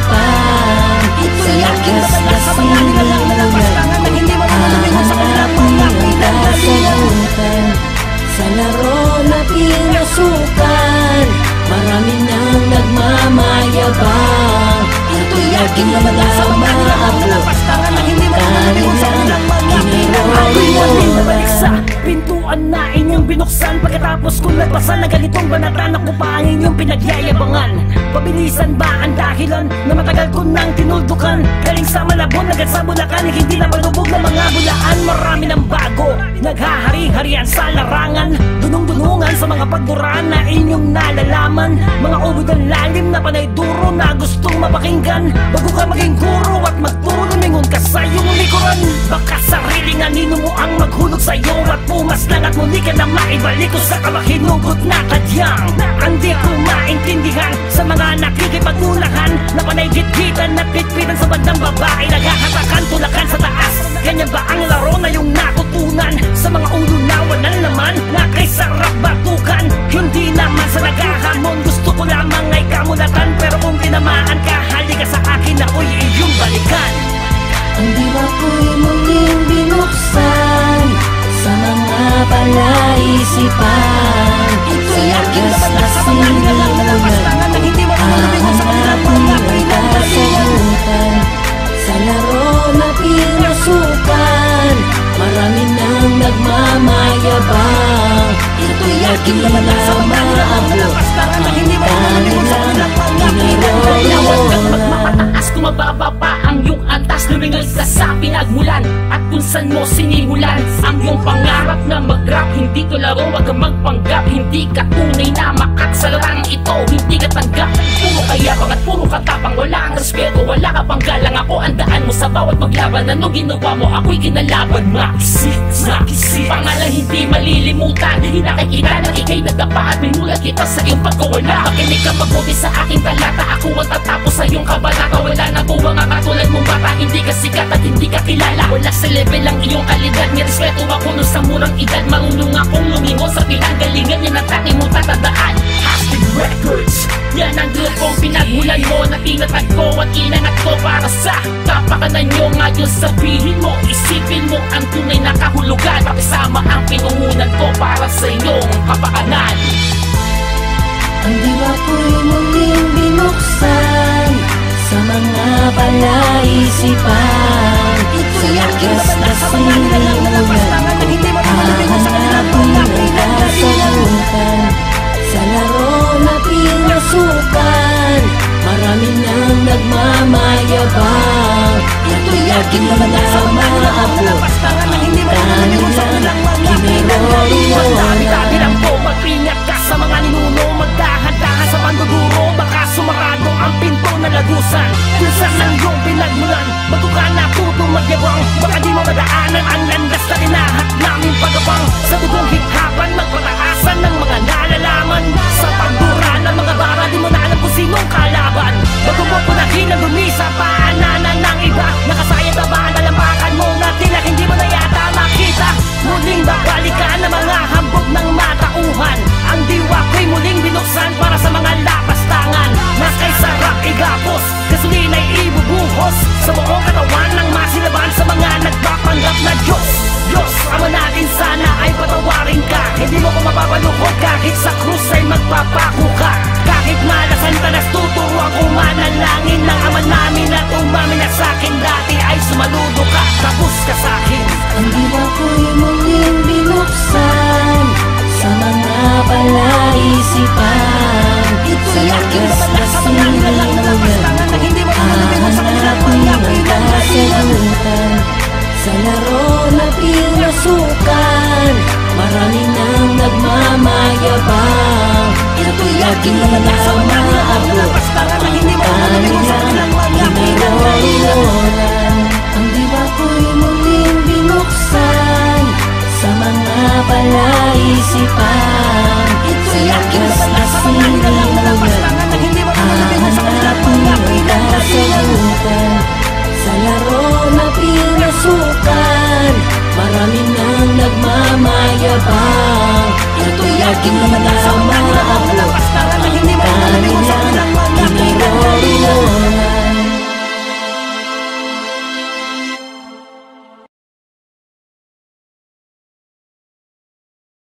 palaisipan. Sa lakas na sinulan, hahanapin ang kasagutan. Sa laro na pinasukan, marami nang nagmamayabang. Ito'y aking maabot ang kanilang kinaroroonan. Pintuan na inyong binuksan, pagkatapos kong nagpasan na ganitong banatan, ako pa ang inyong pinagyayabangan. Pabilisan ba ang dahilan na matagal ko nang tinuldukan? Galing sa Malabon, agad sa Bulacan, hindi na palubog ng mga bulaan. Marami ng bago, naghahari-harian sa larangan, dunong-dunungan sa mga pagduraan na inyong nalalaman. Mga ubod ang lalim na panay duro na gustong mapakinggan. Bago ka maging guro at magturo, lumingon ka sa iyong likuran. Baka sariling anino mo ang maghulog sa'yo at pumaslang at muli ka na maibalik ko sa kamahinugot na kadyang. Hindi ko maintindihan sa mga nakikipagulahan na panay gitgitan at pitpitan sa bandang babae, naghahatakan tulakan sa taas. Ganyan ba ang laro na yung natutunan sa mga ulo na walang laman, na kay sarap batukan? Hindi naman sa naghahamon, gusto ko lamang ay kamulatan. Pero kung tinamaan ka, halika sa akin, ako'y iyong balikan. Ang diwa ko'y muling binuksan sa mga palaisipan. Sa lakas na sinulan, hahanapin ang kasagutan. Sa laro na pinasukan, marami nang nagmamayabang. Ito'y aking maabot ang kanilang kinaroroonan. Mataas kung mababa pa ang iyong antas, lumingal ka sa pinagmulan at kung saan mo sinimulan ang iyong pangarap na mag-rap. Hindi to laro, wag kang magpanggap. Hindi ka tunay na makat sa larang ito, hindi ka tanggap. Puro kayabang at puro katapang, wala kang respeto, wala ka pang galang. Ako ang daan mo sa bawat maglaban. Ano ginawa mo, ako'y kinalaban. Makisip, pangalan hindi malilimutan. Hindi nakikita na ikay nagdapa at minulat kita sa iyong pagkawala. Makinig ka mabuti sa aking talata, ako ang tatapos sa iyong kabanata. Wala na buwang ang katulad mong bata, hindi ka sikat at hindi ka kilala. Wala sa level ang iyong kalidad, may respeto ako nun sa murang edad. Marunong akong lumingon sa pinanggalingan, yan ang dati mong tatandaan. Hashtag Records, yan ang grupong pinagmulan mo, na tinatag ko at inangat ko para sa kapakanan nyo. Ngayon sabihin mo, isipin mo ang tunay na kahulugan, pakisama ang pinungunan ko para sa iyong kapakanan. Ang diwa ko'y muling binuksan sa mga palaisipan. Sa lakas na sinulan, hahanapin ang kasagutan. Sa laro na pinasukan, marami nang nagmamayabang. Ito'y aking maabot ang kanilang kinaroroonan. Bilang po, magpingat ka sa mga ninuno, magdahan-dahan sa panduduro. Baka sumarado ang pinto na lagusan kung saan ang iyong pinagmulan. Bago ka natuto magyabang, baka di mo madaanan ang landas na tinahat namin pagabang. Sa dugong hip-hopan, magpataasan ng mga nalalaman. Sa pagdura ng mga bara, di mo na alam kung sinong kalaban. Bago mo punahin ang dumi sa paananan ng iba, nakasayad na ba ang dalampakan mo na tila hindi mo na yata makita? Muling babalikan ang mga hambog ng matauhan. Ang diwa ko'y muling binuksan para sa mga lapastangan, na kay sarap igapos, gasolina'y ibubuhos sa buong katawan ng masilaban sa mga nagpapanggap na Diyos. Diyos, Ama natin sana ay patawarin ka. Hindi mo ko mapapaluhod kahit sa krus ay magpapako ka. Kahit malasan tanas tuturo ako manalangin ng Ama namin at umamin na sa'kin dati ay sumaludo ka, tapos ka sa'kin. Ang diwa ko'y muling binuksan sa mga palaisipan. Sa lakas na sinulan, hahanapin ang kasagutan. Sa laro na pinasukan, marami nang nagmamayabang. Ito'y aking maabot ang kanilang kinaroroonan. Ang diwa ko'y muling binuksan sa mga palaisipan.